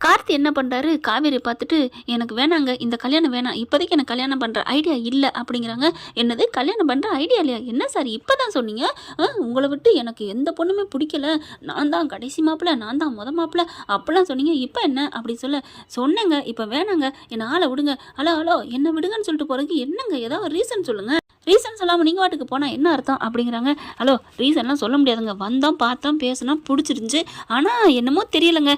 கார்த்தி என்ன பண்ணுறாரு, காவேரி பார்த்துட்டு எனக்கு வேணாங்க, இந்த கல்யாணம் வேணாம், இப்போதைக்கு எனக்கு கல்யாணம் பண்ணுற ஐடியா இல்லை அப்படிங்கிறாங்க. என்னது கல்யாணம் பண்ணுற ஐடியா இல்லையா? என்ன சார் இப்போ தான் சொன்னீங்க? உங்களை விட்டு எனக்கு எந்த பொண்ணுமே பிடிக்கல, நான் தான் கடைசி மாப்பிள்ள, நான் தான் மாப்பிள்ள அப்படிலாம் சொன்னீங்க, இப்போ என்ன அப்படி சொன்னேங்க. இப்போ வேணாங்க, என்னை ஆளை விடுங்க. ஹலோ ஹலோ என்ன விடுங்கன்னு சொல்லிட்டு போகிறதுக்கு என்னங்க, ஏதாவது ரீசன் சொல்லுங்கள். ரீசன் சொல்லாமல் நீங்கள் வாட்டுக்கு போனால் என்ன அர்த்தம் அப்படிங்கிறாங்க. ஹலோ ரீசன்லாம் சொல்ல முடியாதுங்க, வந்தோம் பார்த்தோம் பேசினோம் பிடிச்சிருந்துச்சு, ஆனால் என்னமோ தெரியலைங்க,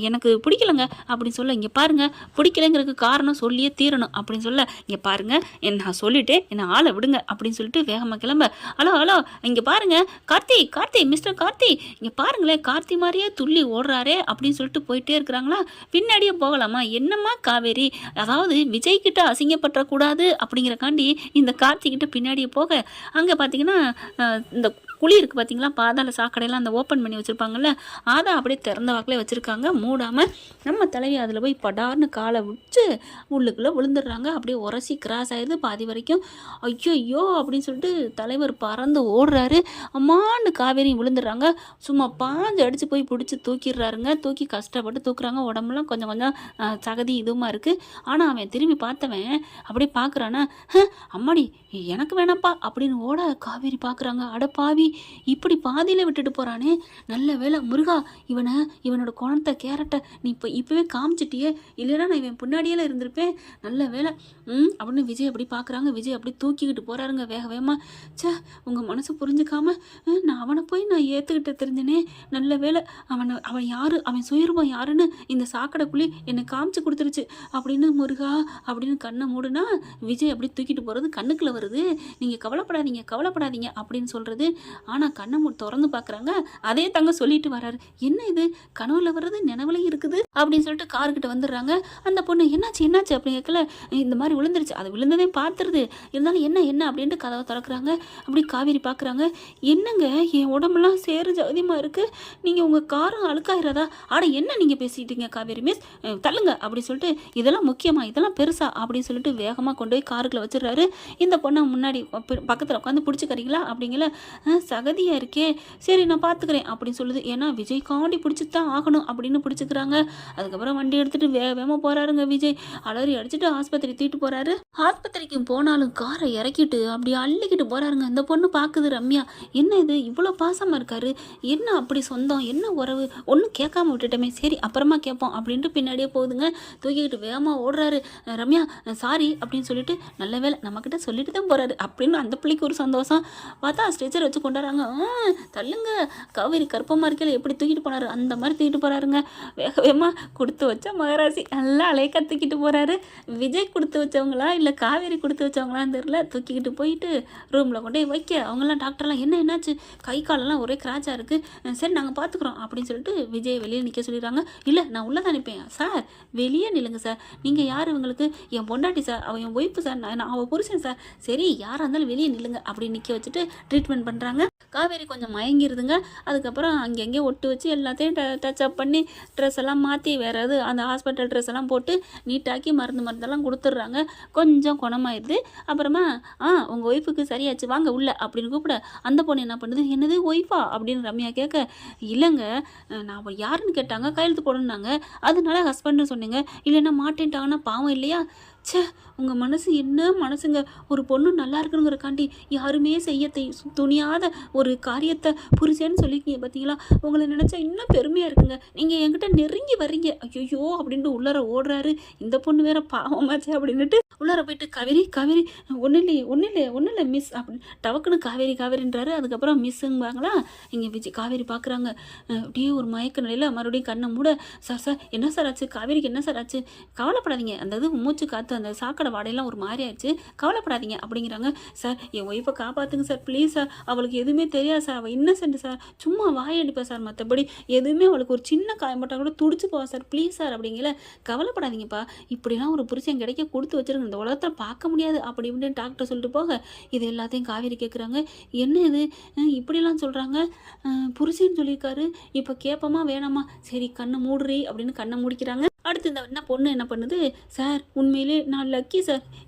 எனக்கு பிடிக்கலங்க அப்படின்னு சொல்ல. இங்கே பாருங்கள், பிடிக்கலைங்கிறதுக்கு காரணம் சொல்லியே தீரணும் அப்படின்னு சொல்ல. இங்கே பாருங்கள் நான் சொல்லிவிட்டு என்னை ஆளை விடுங்க அப்படின்னு சொல்லிட்டு வேகமாக கிளம்ப. ஹலோ ஹலோ இங்கே பாருங்கள், கார்த்தி மிஸ்டர் கார்த்தி, இங்கே பாருங்களேன், கார்த்தி மாதிரியே துள்ளி ஓடுறாரே அப்படின்னு சொல்லிட்டு போயிட்டே இருக்கிறாங்களா. பின்னாடியே போகலாமா? என்னம்மா காவேரி, அதாவது விஜய்கிட்ட அசிங்கப்பற்றக்கூடாது அப்படிங்கிறக்காண்டி இந்த கார்த்திகிட்ட பின்னாடியே போக, அங்கே பார்த்தீங்கன்னா இந்த குழி இருக்குது பார்த்தீங்களா, பாதாள சாக்கடையெல்லாம் அந்த ஓப்பன் பண்ணி வச்சுருப்பாங்கல்ல, அதை அப்படியே திறந்த வாக்கில் வச்சுருக்காங்க மூடாமல். நம்ம தலைவி அதில் போய் படார்னு காலை விட்டு உள்ளுக்குள்ளே விழுந்துடுறாங்க. அப்படியே உரசி கிராஸ் ஆயிடுது பாதி வரைக்கும். ஐயோ அப்படின்னு சொல்லிட்டு தலைவர் பறந்து ஓடுறாரு. அம்மான்னு காவேரி விழுந்துடுறாங்க. சும்மா பாஞ்சு அடித்து போய் பிடிச்சி தூக்கிடுறாருங்க. தூக்கி கஷ்டப்பட்டு தூக்குறாங்க. உடம்புலாம் கொஞ்சம் கொஞ்சம் சகதி இதுவுமா இருக்குது. ஆனால் அவன் திரும்பி பார்த்தவன் அப்படியே பார்க்குறானா, அம்மாடி எனக்கு வேணாப்பா அப்படின்னு ஓட காவேரி பார்க்குறாங்க. அட பாவி, இப்படி பாதியில் விட்டுட்டு போகிறானே, நல்ல வேலை முருகா, இவனோட குணத்தை கேரட்டை நீ இப்போவே காமிச்சிட்டியே, இல்லைன்னா நான் இவன் பின்னாடியெல்லாம் இருந்திருப்பேன், நல்ல வேலை அப்படின்னு விஜய் அப்படி பார்க்குறாங்க. விஜய் அப்படி தூக்கிக்கிட்டு போகிறாருங்க வேகமாக. உங்கள் மனசு புரிஞ்சுக்காம நான் அவனை போய் நான் ஏற்றுக்கிட்ட தெரிஞ்சனே, நல்ல வேலை அவன் யார், அவன் சுயரூபம் யாருன்னு இந்த சாக்கடைக்குள்ளே என்னை காமிச்சு கொடுத்துருச்சு அப்படின்னு முருகா அப்படின்னு கண்ணை மூடுனா விஜய் அப்படி தூக்கிட்டு போகிறது கண்ணுக்குள்ளே வருது. நீங்கள் கவலைப்படாதீங்க அப்படின்னு சொல்கிறது. ஆனால் கண்ணை திறந்து பார்க்குறாங்க. அதே தங்க சொல்லிட்டு வராரு. என்ன இது, கனவுல வர்றது நினைவுலையும் இருக்குது அப்படின்னு சொல்லிட்டு கார்கிட்ட வந்துடுறாங்க. அந்த பொண்ணு என்னாச்சு அப்படி கேட்கல. இந்த மாதிரி விழுந்துருச்சு, அது விழுந்ததே பார்த்துருது, இருந்தாலும் என்ன அப்படின்ட்டு கதவை திறக்கிறாங்க. அப்படி காவேரி பார்க்குறாங்க. என்னங்க என் உடம்புலாம் சேரு ஜகதியமாக இருக்குது, நீங்கள் உங்கள் காரம் அழுக்காயிராதா? என்ன நீங்கள் பேசிட்டீங்க காவேரி மிஸ், தள்ளுங்க அப்படி சொல்லிட்டு, இதெல்லாம் முக்கியமா, இதெல்லாம் பெருசா அப்படின்னு சொல்லிட்டு வேகமாக கொண்டு போய் காருக்குள்ள வச்சிடுறாரு. இந்த பொண்ணை முன்னாடி பக்கத்தில் உட்காந்து பிடிச்சிக்கிறீங்களா அப்படிங்கிற. சகதியாக இருக்கே, சரி நான் பார்த்துக்கிறேன் அப்படின்னு சொல்லுது. ஏன்னா விஜய் காண்டி பிடிச்சி தான் ஆகணும் அப்படின்னு பிடிச்சிக்கிறாங்க. அதுக்கப்புறம் வண்டி எடுத்துகிட்டு வேகமாக போகிறாருங்க. விஜய் அலறி அடிச்சுட்டு ஆஸ்பத்திரி தூக்கிட்டு போகிறாரு. ஆஸ்பத்திரிக்கு போனாலும் காரை இறக்கிட்டு அப்படியே அள்ளிக்கிட்டு போகிறாருங்க. இந்த பொண்ணு பார்க்குது ரம்யா, என்ன இது இவ்வளோ பாசமாக இருக்காரு, என்ன அப்படி சொந்தம், என்ன உறவு, ஒன்றும் கேட்காம விட்டுட்டோமே, சரி அப்புறமா கேட்போம் அப்படின்ட்டு பின்னாடியே போகுதுங்க. தூக்கிக்கிட்டு வேகமாக ஓடுறாரு. ரம்யா சாரி அப்படின்னு சொல்லிட்டு, நல்ல வேலை நம்மக்கிட்ட சொல்லிட்டு தான் போகிறாரு அப்படின்னு அந்த பிள்ளைக்கு ஒரு சந்தோஷம். பார்த்தா ஸ்ட்ரெச்சர் வச்சு கொண்டாடுறாங்க. தள்ளுங்க, காவேரி கற்பமாக இருக்கையில் எப்படி தூக்கிட்டு போனாரு அந்த மாதிரி தூக்கிட்டு போகிறாருங்க. வேகமாக கொடுத்து வச்ச மகராசி நல்லா அலைக்க தூக்கிட்டு போகிறாரு. விஜய் கொடுத்து வச்சவங்களா இல்லை காவேரி கொடுத்து வச்சவங்களான்னு தெரியல. தூக்கிக்கிட்டு போயிட்டு ரூமில் கொண்டு போய் வைக்க, அவங்களாம் டாக்டர்லாம் என்னாச்சு, கை காலெல்லாம் ஒரே கிராச்சாக இருக்குது, சரி நாங்கள் பார்த்துக்குறோம் அப்படின்னு சொல்லிட்டு விஜய் வெளியே நிற்க சொல்லிடுறாங்க. இல்லை நான் உள்ளே தான் நிற்பேன் சார், வெளியே நில்லுங்க சார், நீங்கள் யார் இவங்களுக்கு, என் பொண்டாட்டி சார், அவன் என் ஒய்ஃபு சார், நான் அவள் புருஷன் சார், சரி யாராக இருந்தாலும் வெளியே நில்லுங்க அப்படின்னு நிற்க வச்சுட்டு ட்ரீட்மெண்ட் பண்ணுறாங்க. காவேரி கொஞ்சம் மயங்கிருதுங்க. அதுக்கப்புறம் அங்கங்கே ஒட்டு வச்சு எல்லாத்தையும் டச்சப் பண்ணி ட்ரெஸ் எல்லாம் மாற்றி வேறு எது அந்த ஹாஸ்பிட்டல் ட்ரெஸ் எல்லாம் போட்டு நீட்டாக்கி மருந்தெல்லாம் கொடுத்துட்றாங்க. கொஞ்சம் குணமாயிடுது. அப்புறமா உங்கள் ஒய்ஃபுக்கு சரியாச்சு வாங்க உள்ள அப்படின்னு கூப்பிட, அந்த பொண்ணு என்ன பண்ணுது, என்னது ஒய்ஃபா அப்படின்னு ரம்யா கேட்க, இல்லைங்க நான் யாருன்னு கேட்டாங்க, கையெழுத்து போடணுன்னாங்க, அதனால ஹஸ்பண்ட்னு சொன்னீங்க, இல்லைன்னா மாட்டேன்ட்டாங்கன்னா பாவம் இல்லையா. உங்கள் மனசு என்ன மனசுங்க, ஒரு பொண்ணு நல்லா இருக்கணுங்கிறக்காண்டி யாருமே செய்ய துணியாத ஒரு காரியத்தை புரிச்சேன்னு சொல்லிக்கிங்க பார்த்தீங்களா, உங்களை நினச்சா இன்னும் பெருமையாக இருக்குங்க, நீங்கள் என்கிட்ட நெருங்கி வர்றீங்க, ஐயோ அப்படின்ட்டு உள்ளார ஓடுறாரு. இந்த பொண்ணு வேற பாவமாச்சு அப்படின்ட்டு உள்ளார போயிட்டு, காவேரி ஒன்றும் இல்லை மிஸ் அப்படின்னு டவக்குன்னு காவேரின்றாரு. அதுக்கப்புறம் மிஸ்ஸுங்கிறாங்களா. இங்கே விஜய் காவேரி பார்க்குறாங்க. அப்படியே ஒரு மயக்க நிலையில் மறுபடியும் கண்ணை மூட, சார் என்ன சார் ஆச்சு, காவேரிக்கு என்ன சார் ஆச்சு, கவலைப்படாதீங்க, அந்த இது மூச்சு காற்று அந்த சாக்கடை வாடையெல்லாம் ஒரு மாதிரி ஆயிடுச்சு, கவலைப்படாதீங்க அப்படிங்கிறாங்க. சார் என் ஒய்ஃபை காப்பாற்றுங்க சார் ப்ளீஸ் சார், அவளுக்கு எதுவுமே தெரியாது சார், அவள் இன்னசென்ட் சார், சும்மா வாயடிப்பா சார், மற்றபடி எதுவுமே அவளுக்கு ஒரு சின்ன காயப்பட்டால் கூட துடிச்சு போவா சார் ப்ளீஸ் சார் அப்படிங்கிற. கவலைப்படாதீங்கப்பா, இப்படிலாம் ஒரு புருஷன் கிடைக்க கொடுத்து வச்சிருங்க, இந்த உலகத்தில் பார்க்க முடியாது அப்படி இப்படின்னு டாக்டர் சொல்லிட்டு போக, இது எல்லாத்தையும் காவேரி கேட்குறாங்க. என்ன இது இப்படிலாம் சொல்கிறாங்க, புருஷன்னு சொல்லியிருக்காரு, இப்போ கேட்போமா வேணாமா, சரி கண்ணை மூடுறி அப்படின்னு கண்ணை முடிக்கிறாங்க. அடுத்து இந்த என்ன பொண்ணு என்ன பண்ணுது, சார் உண்மையிலே நான் லக்கி சார்.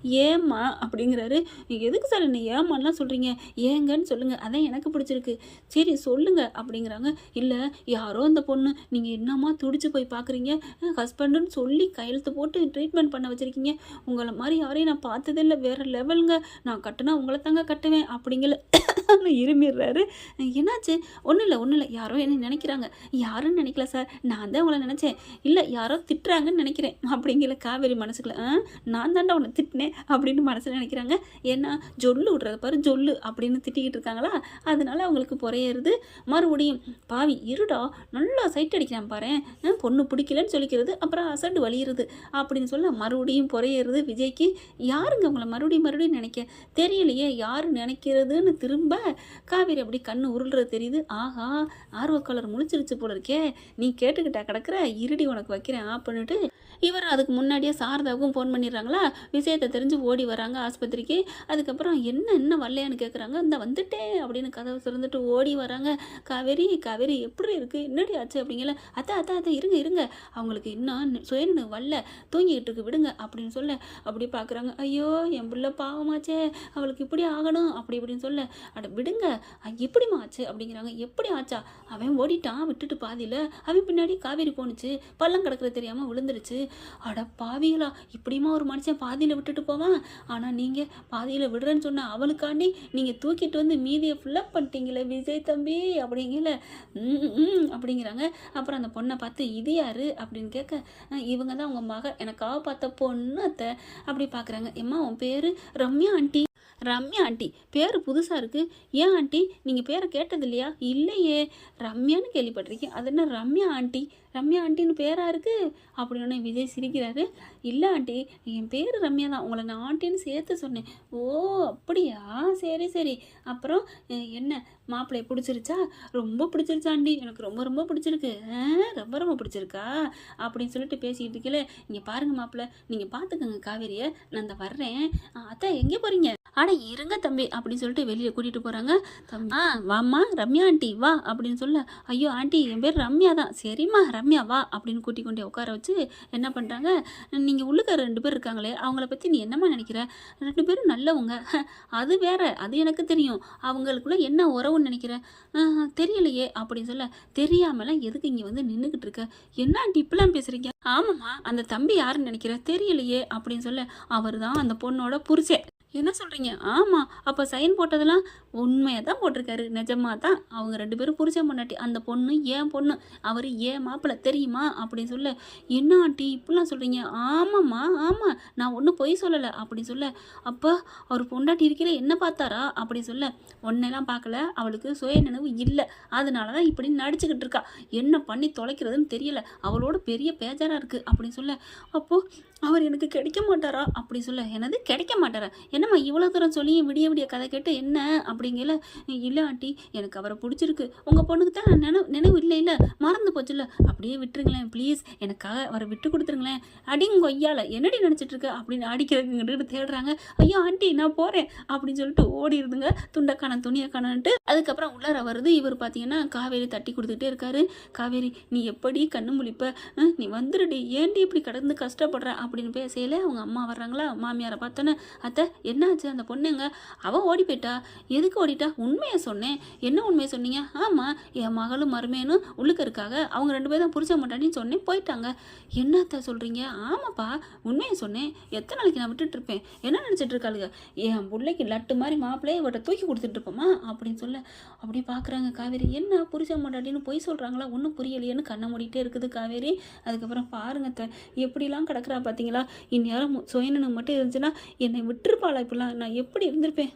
ஏம்மா அப்படிங்கிறாரு. எதுக்கு சார் என்ன ஏம்மான்லாம் சொல்கிறீங்க, ஏங்கன்னு சொல்லுங்கள், அதான் எனக்கு பிடிச்சிருக்கு. சரி சொல்லுங்க அப்படிங்கிறாங்க. இல்லை யாரோ அந்த பொண்ணு, நீங்கள் என்னம்மா துடிச்சு போய் பார்க்குறீங்க, ஹஸ்பண்டுன்னு சொல்லி கையெழுத்து போட்டு ட்ரீட்மெண்ட் பண்ண வச்சுருக்கீங்க. உங்களை மாதிரி யாரையும் நான் பார்த்ததில்லை, வேறு லெவலுங்க. நான் கட்டுனா உங்களை தாங்க கட்டுவேன் அப்படிங்கிற இருமிடுறாரு. என்னாச்சு? ஒன்றும் இல்லை யாரோ என்ன நினைக்கிறாங்க. யாருன்னு நினைக்கல சார், நான் தான் உங்களை நினச்சேன். இல்லை யாரோ திட்டுறாங்கன்னு நினைக்கிறேன் அப்படிங்கிற காவேரி மனசுக்குள்ள நான் தாண்டா உன்னை திட்டினேன் அப்படின்னு மனசில் நினைக்கிறாங்க. ஏன்னா ஜொல்லு விட்றத பாரு ஜொல்லு அப்படின்னு திட்டிக்கிட்டு இருக்காங்களா, அதனால அவங்களுக்கு புறையேறுது. மறுபடியும் பாவி இருடா நல்லா சைட் அடிக்கிறான் பாரு, பொண்ணு பிடிக்கலன்னு சொல்லிக்கிறது, அப்புறம் அசடு வலியுறது அப்படின்னு சொல்ல மறுபடியும் புறையேறுது விஜய்க்கு. யாருங்க உங்களை மறுபடியும் நினைக்க தெரியலையே, யார் நினைக்கிறதுன்னு திரும்ப காவேரி அப்படி கண்ணு உருள்றது தெரியுது. ஆஹா ஆர்வக்காலர் முழிச்சிருச்சு போல இருக்கே, நீ கேட்டுக்கிட்டா கிடக்குற, இருடி உனக்கு வைக்கிறேன் பண்ணிட்டு இவர் அதுக்கு முன்னாடியே சாரதாவுக்கும் ஃபோன் பண்ணிடுறாங்களா. விஷயத்தை தெரிஞ்சு ஓடி வராங்க ஆஸ்பத்திரிக்கு. அதுக்கப்புறம் என்ன வரலையான்னு கேட்குறாங்க. இந்த வந்துட்டேன் அப்படின்னு கதவை திறந்துட்டு ஓடி வராங்க. காவேரி எப்படி இருக்குது, என்னடி ஆச்சு அப்படிங்கல. அத்தை இருங்க அவங்களுக்கு இன்னும் சுயநினைவு வரல, தூங்கிக்கிட்டு இருக்கு விடுங்க அப்படின்னு சொல்ல அப்படி பார்க்குறாங்க. ஐயோ என் பிள்ளை பாவமாச்சே, அவளுக்கு இப்படி ஆகணும் இப்படின்னு சொல்ல அட விடுங்க எப்படிமா ஆச்சு அப்படிங்கிறாங்க. எப்படி ஆச்சா, அவன் ஓடிட்டான் விட்டுட்டு பாதியில், அவன் பின்னாடி காவேரி போணுச்சு, பள்ளம் கிடக்குறது தெரியாமல் விழுந்துருச்சு. அட பாவிகளா, இப்படிமா ஒரு மனுஷன் பாதியில் விட்டுட்டு போவான். ஆனால் நீங்கள் பாதியில் விடுறேன்னு சொன்ன அவளுக்காண்டி நீங்கள் தூக்கிட்டு வந்து மீதியை ஃபுல்லப் பண்ணிட்டீங்களே விஜய் தம்பி அப்படிங்கல அப்படிங்கிறாங்க. அப்புறம் அந்த பொண்ணை பார்த்து இது யாரு அப்படின்னு கேட்க, இவங்க தான் உங்கள் மக, எனக்காக பார்த்த பொண்ணு அத்தை அப்படி பார்க்குறாங்க. எம்மா உன் பேர் ரம்யா ஆண்டி. ரம்யா ஆண்டி பேர் புதுசாக இருக்குது, ஏன் ஆண்டி நீங்கள் பேரை கேட்டது இல்லையா? இல்லையே, ரம்யான்னு கேள்விப்பட்டிருக்கேன், அது என்ன ரம்யா ஆண்டின்னு பேராக இருக்குது அப்படின்னு விஜய் சிரிக்கிறாரு. இல்லை ஆண்டி என் பேர் ரம்யா தான், உங்களை நான் ஆண்டின்னு சேர்த்து சொன்னேன். ஓ அப்படியா, சரி. அப்புறம் என்ன மாப்பிள்ளைய பிடிச்சிருச்சா? ரொம்ப பிடிச்சிருச்சா ஆண்டி, எனக்கு ரொம்ப பிடிச்சிருக்கு. ரொம்ப பிடிச்சிருக்கா அப்படின்னு சொல்லிட்டு பேசிக்கிட்டு இருக்கல. இங்கே பாருங்கள் மாப்பிள்ளை, நீங்கள் பார்த்துக்கோங்க காவேரியை, நான் இந்த வர்றேன். அத்தை எங்கே போகிறீங்க? அட இருங்க தம்பி அப்படின்னு சொல்லிட்டு வெளியில் கூட்டிகிட்டு போகிறாங்க. தம்பி வாம்மா ரம்யா ஆண்டி வா அப்படின்னு சொல்ல, ஐயோ ஆண்டி என் பேர் ரம்யா தான். சரிம்மா ரம்யா வா அப்படின்னு கூட்டிக் கொண்டே உட்கார வச்சு என்ன பண்ணுறாங்க, நீங்கள் உள்ளுக்க 2 பேர் இருக்காங்களே அவங்கள பற்றி நீ என்னம்மா நினைக்கிற? 2 பேரும் நல்லவங்க, அது வேற, அது எனக்கு தெரியும். அவங்களுக்குள்ள என்ன உறவுன்னு நினைக்கிறேன்? தெரியலையே அப்படின்னு சொல்ல, தெரியாமலாம் எதுக்கு இங்கே வந்து நின்றுக்கிட்டு இருக்க? என்ன ஆண்டி இப்பெல்லாம் பேசுகிறீங்க? ஆமாம்மா அந்த தம்பி யாருன்னு நினைக்கிற? தெரியலையே அப்படின்னு சொல்ல, அவர் தான் அந்த பொண்ணோட புருஷன். என்ன சொல்கிறீங்க? ஆமாம், அப்போ சைன் போட்டதெல்லாம் உண்மையாக தான் போட்டிருக்காரு, நிஜமாக தான். அவங்க 2 பேரும் புருஷன் பொண்டாட்டி, அந்த பொண்ணு ஏன் பொண்ணு, அவர் ஏன் மாப்பிள்ளை தெரியுமா அப்படின்னு சொல்ல, என்ன ஆண்டி இப்படிலாம் சொல்கிறீங்க? ஆமாம்மா ஆமாம், நான் ஒன்றும் பொய் சொல்லலை அப்படின்னு சொல்ல, அப்போ அவர் பொண்டாட்டி இருக்கிற என்ன பார்த்தாரா அப்படி சொல்ல, ஒன்னெல்லாம் பார்க்கல, அவளுக்கு சுய நினைவு இல்லை, அதனால தான் இப்படி நடிச்சுக்கிட்டு இருக்கா, என்ன பண்ணி தொலைக்கிறதுன்னு தெரியல, அவளோட பெரிய பேஜாராக இருக்குது அப்படின்னு சொல்ல, அப்போது அவர் எனக்கு கிடைக்க மாட்டாரா அப்படி சொல்ல, என்னது கிடைக்க மாட்டாரா? என்னம்மா இவ்வளோ தூரம் சொல்லி விடிய கதை கேட்டு என்ன அப்படிங்கல. இல்லை ஆண்டி எனக்கு அவரை பிடிச்சிருக்கு, உங்கள் பொண்ணுக்கு தான் நினைவு இல்லை மறந்து போச்சுல்ல, அப்படியே விட்டுருங்களேன் ப்ளீஸ், எனக்காக அவரை விட்டு கொடுத்துருங்களேன். அடிங்க கொய்யால என்னடி நினச்சிட்ருக்க அப்படின்னு அடிக்கிறதுங்கிட்டு தேடுறாங்க. ஐயோ ஆண்டி நான் போகிறேன் அப்படின்னு சொல்லிட்டு ஓடிடுதுங்க, துண்டைக்கான துணியை காணன்ட்டு. அதுக்கப்புறம் உள்ளார வருது. இவர் பார்த்தீங்கன்னா காவேரி தட்டி கொடுத்துட்டே இருக்காரு. காவேரி நீ எப்படி கண்ணு முழிப்ப, நீ வந்துடுடி, ஏண்டி இப்படி கடந்து கஷ்டப்படுற அப்படின்னு பேசையில அவங்க அம்மா வர்றாங்களா. மாமியாரை பார்த்தோன்னே, அத்தை என்னாச்சு, அந்த பொண்ணுங்க அவள் ஓடி போயிட்டா. எதுக்கு ஓடிட்டா? உண்மையை சொன்னேன். என்ன உண்மையை சொன்னீங்க? ஆமாம் என் மகளும் மருமேனும் உள்ளுக்க இருக்காங்க, அவங்க 2 பேரும் தான் புரிச்ச மாட்டான்னு சொன்னேன், போயிட்டாங்க. என்னத்த சொல்கிறீங்க? ஆமாப்பா உண்மையை சொன்னேன், எத்தனை நாளைக்கு நான் விட்டுட்டு இருப்பேன், என்ன நினச்சிட்டு இருக்காளுங்க, என் பிள்ளைக்கு லட்டு மாதிரி மாப்பிள்ளையை இவட்ட தூக்கி கொடுத்துட்டு இருப்போமா அப்படின்னு சொல்ல, அப்படி பார்க்குறாங்க காவேரி. என்ன புரிச்ச மாட்டாட்டின்னு பொய் சொல்கிறாங்களா, ஒன்றும் புரியலையேன்னு கண்ணை மூடிட்டே இருக்குது காவேரி. அதுக்கப்புறம் பாருங்க எப்படிலாம் கிடக்குறா பார்த்தீங்களா, இந்நேரம் சுயநினைவு மட்டும் இருந்துச்சுன்னா என்னை விட்டுருப்பாளா, இப்படிலாம் நான் எப்படி இருந்திருப்பேன்,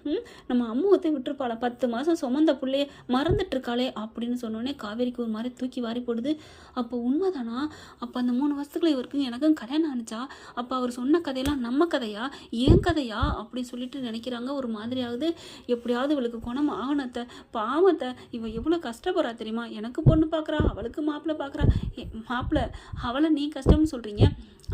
நம்ம அம்முவத்தை விட்டுருப்பாளா, 10 மாதம் சுமந்த பிள்ளைய மறந்துட்டுருக்காளே அப்படின்னு சொன்னோடனே காவேரிக்கு ஒரு மாதிரி தூக்கி வாரி போடுது. அப்போ உண்மைதானா? அப்போ அந்த 3 வருஷத்துக்குள்ள இவருக்கு எனக்கும் கல்யாணம் ஆனிச்சா? அப்போ அவர் சொன்ன கதையெல்லாம் நம்ம கதையா, ஏன் கதையா அப்படின்னு சொல்லிட்டு நினைக்கிறாங்க. ஒரு மாதிரி ஆகுது. எப்படியாவது இவளுக்கு குணம் ஆகணத்தை, பாவத்தை, இவள் எவ்வளோ கஷ்டப்படுறா தெரியுமா, எனக்கு பொண்ணு பார்க்குறா, அவளுக்கு மாப்பிள்ளை பார்க்குறா. மாப்பிள்ளை அவளை நீ கஷ்டம்னு சொல்கிறீங்க,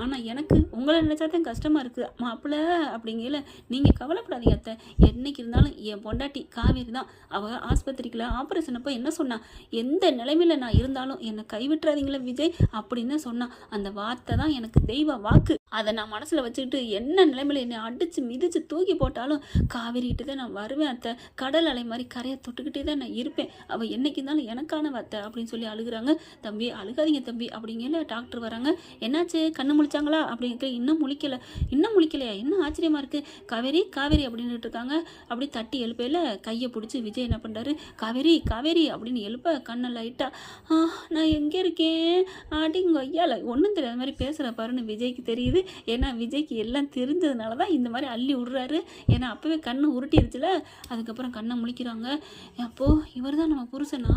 ஆனால் எனக்கு உங்களை நினச்சா தான் கஷ்டமாக இருக்குது மாப்பிள்ளை அப்படிங்கல. நீங்கள் கவலைப்படாதீங்க அத்தை, என்னைக்கு இருந்தாலும் என் பொண்டாட்டி காவேரி தான். அவள் ஆஸ்பத்திரிக்குள்ள ஆப்ரேஷன் அப்போ என்ன சொன்னா, எந்த நிலைமையில் நான் இருந்தாலும் என்னை கைவிட்டுறாதீங்களே விஜய் அப்படின்னு சொன்னான். அந்த வார்த்தை தான் எனக்கு தெய்வ வாக்கு. அதை நான் மனசில் வச்சுக்கிட்டு என்ன நிலைமையில் என்னை அடித்து மிதித்து தூக்கி போட்டாலும் காவேரிகிட்ட தான் நான் வருவேன் அத்தை. கடல் அலை மாதிரி கரையை தொட்டுக்கிட்டே தான் நான் இருப்பேன். அவள் என்னைக்கு இருந்தாலும் எனக்கான அத்தை அப்படின்னு சொல்லி அழுகுறாங்க. தம்பி அழுகாதீங்க தம்பி அப்படிங்கல டாக்டர் வராங்க. என்னாச்சு, கண்ணு முழிச்சாங்களா அப்படிங்க. இன்னும் முழிக்கலையா, என்ன ஆச்சரியமாக இருக்குது. காவேரி காவேரி அப்படின்ட்டு இருக்காங்க. அப்படி தட்டி எழுப்பையில் கையை பிடிச்சி விஜய் என்ன பண்ணுறாரு, காவேரி காவேரி அப்படின்னு எழுப்ப கண்ணை லைட்டாக நான் எங்கே இருக்கேன் அப்படிங்க ஐயால ஒன்றும் தெரியாத மாதிரி பேசுகிற பாருன்னு விஜய்க்கு தெரியுது. ஏன்னா விஜய்க்கு எல்லாம் தெரிஞ்சதுனால தான் இந்த மாதிரி அள்ளி விடுறாரு. ஏன்னா அப்போவே கண்ணு உருட்டிருச்சுல. அதுக்கப்புறம் கண்ணை முழிக்கிறாங்க. அப்போது இவர் தான் நம்ம புருஷனா,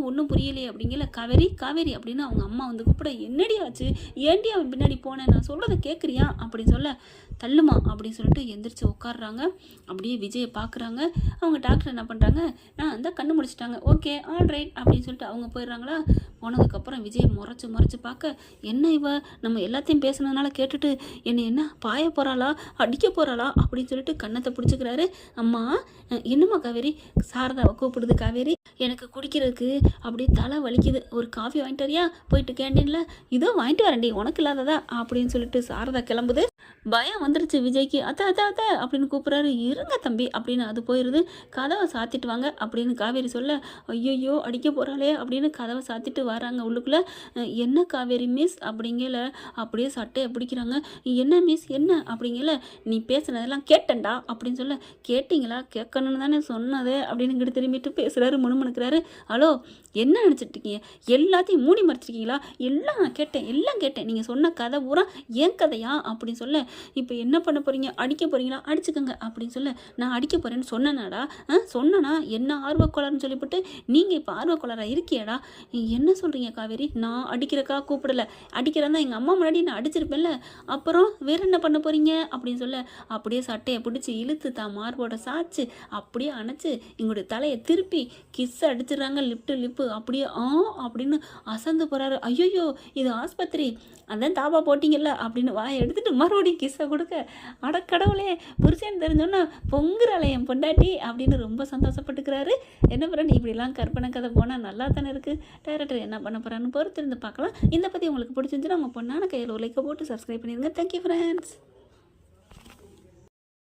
ஒன்றும் புரியலையே அப்படிங்கல. காவேரி காவேரி அப்படின்னு அவங்க அம்மா வந்து கூப்பிட, என்னடி ஆச்சு, ஏண்டி அவன் பின்னாடி போனேன், நான் சொல்கிறத கேட்குறியா அப்படின்னு சொல்ல, தள்ளுமா அப்படின்னு சொல்லிட்டு எந்திரிச்சு உட்காடுறாங்க. அப்படியே விஜயை பார்க்குறாங்க. அவங்க டாக்டர் என்ன பண்ணுறாங்க, அந்த கண்ணு முடிச்சிட்டாங்க, ஓகே ஆல் ரைட் அப்படின்னு சொல்லிட்டு அவங்க போயிடுறாங்களா. போனதுக்கப்புறம் விஜய் முறைச்சு பார்க்க, என்ன இவ நம்ம எல்லாத்தையும் பேசுனதுனால கேட்டுட்டு என்ன பாய போகிறாளா அடிக்க போகிறாளா அப்படின்னு சொல்லிட்டு கண்ணத்தை பிடிச்சிக்கிறாரு. அம்மா என்னம்மா காவேரி, சாரதாவை கூப்பிடுது காவேரி, எனக்கு குடிக்கிறதுக்கு அப்படியே தலை வலிக்குது, ஒரு காஃபி வாங்கிட்டு வரியா, போயிட்டு கேண்டீனில் இதோ வாங்கிட்டு வரேன்டி உனக்கு இல்லாததா அப்படின்னு சொல்லிட்டு சாரதா கிளம்புது. பயம் வந்துருச்சு விஜய்க்கு. அத்தை அப்படின்னு கூப்பிட்றாரு. இருங்க தம்பி அப்படின்னு அது போயிடுது. கதவை சாத்திட்டு வாங்க அப்படின்னு காவேரி சொல்ல, ஐயோ அடிக்க போகிறாளே அப்படின்னு கதவை சாத்திட்டு வராங்க உள்ளுக்குள்ளே. என்ன காவேரி மிஸ் அப்படிங்கல அப்படியே சட்டையை பிடிக்கிறாங்க. என்ன மிஸ் என்ன அப்படிங்கல, நீ பேசுனதெல்லாம் கேட்டேன்டா அப்படின்னு சொல்ல, கேட்டிங்களா, கேட்கணும்னு தானே சொன்னது அப்படின்னு இங்கிட்டு திரும்பிட்டு பேசுகிறாரு, முணுமுணுக்கிறாரு. ஹலோ என்ன நினச்சிட்ருக்கீங்க, எல்லாத்தையும் மூடி மறைச்சிருக்கீங்களா, எல்லாம் நான் கேட்டேன் எல்லாம் கேட்டேன், நீங்கள் சொன்ன கதை பூரா ஏன் கதையா அப்படின்னு சொல்ல, இப்போ என்ன பண்ண போகிறீங்க, அடிக்க போகிறீங்களா, அடிச்சுக்கோங்க அப்படின்னு சொல்ல, நான் அடிக்க போகிறேன்னு சொன்னேனாடா, சொன்னனா என்ன ஆர்வக்கோளாறுன்னு சொல்லிவிட்டு நீங்கள் இப்போ ஆர்வக்கோளாராக இருக்கியாடா, என்ன சொல்கிறீங்க காவேரி, நான் அடிக்கிறக்கா கூப்பிடலை, அடிக்கிறதா எங்கள் அம்மா முன்னாடி நான் அடிச்சிருப்பேன்ல, அப்புறம் வேறு என்ன பண்ண போகிறீங்க அப்படின்னு சொல்ல, அப்படியே சட்டையை பிடிச்சி இழுத்து தான் மார்போட சாச்சு அப்படியே அணைச்சி எங்களுடைய தலையை திருப்பி கிஸ் அடிச்சிடுறாங்க. லிப்பு அப்படியே அப்படின்னு அசந்து போகிறாரு. ஐயோ இது ஆஸ்பத்திரி, அதான் தாபா போட்டிங்கல்ல அப்படின்னு வாயை எடுத்துகிட்டு மறுபடியும் கிஸ்ஸை கொடுக்க, அடக்கடவுளே புருஷன் தெரிஞ்சோன்னா பொங்குறாளே என் பொண்டாட்டி அப்படின்னு ரொம்ப சந்தோஷப்பட்டுக்கிறாரு. என்ன பண்ணுறேன், இப்படிலாம் கற்பனை கதை போனால் நல்லா தானே இருக்குது. டைரக்டர் என்ன பண்ண போகிறான்னு பொறுத்து இருந்து பார்க்கலாம். இதை பற்றி உங்களுக்கு பிடிச்சிருந்துச்சுன்னா உங்கள் பொண்ணான கையில் ஒரு லைக்கை போட்டு சப்ஸ்கிரைப் பண்ணிடுங்க. Thank you friends.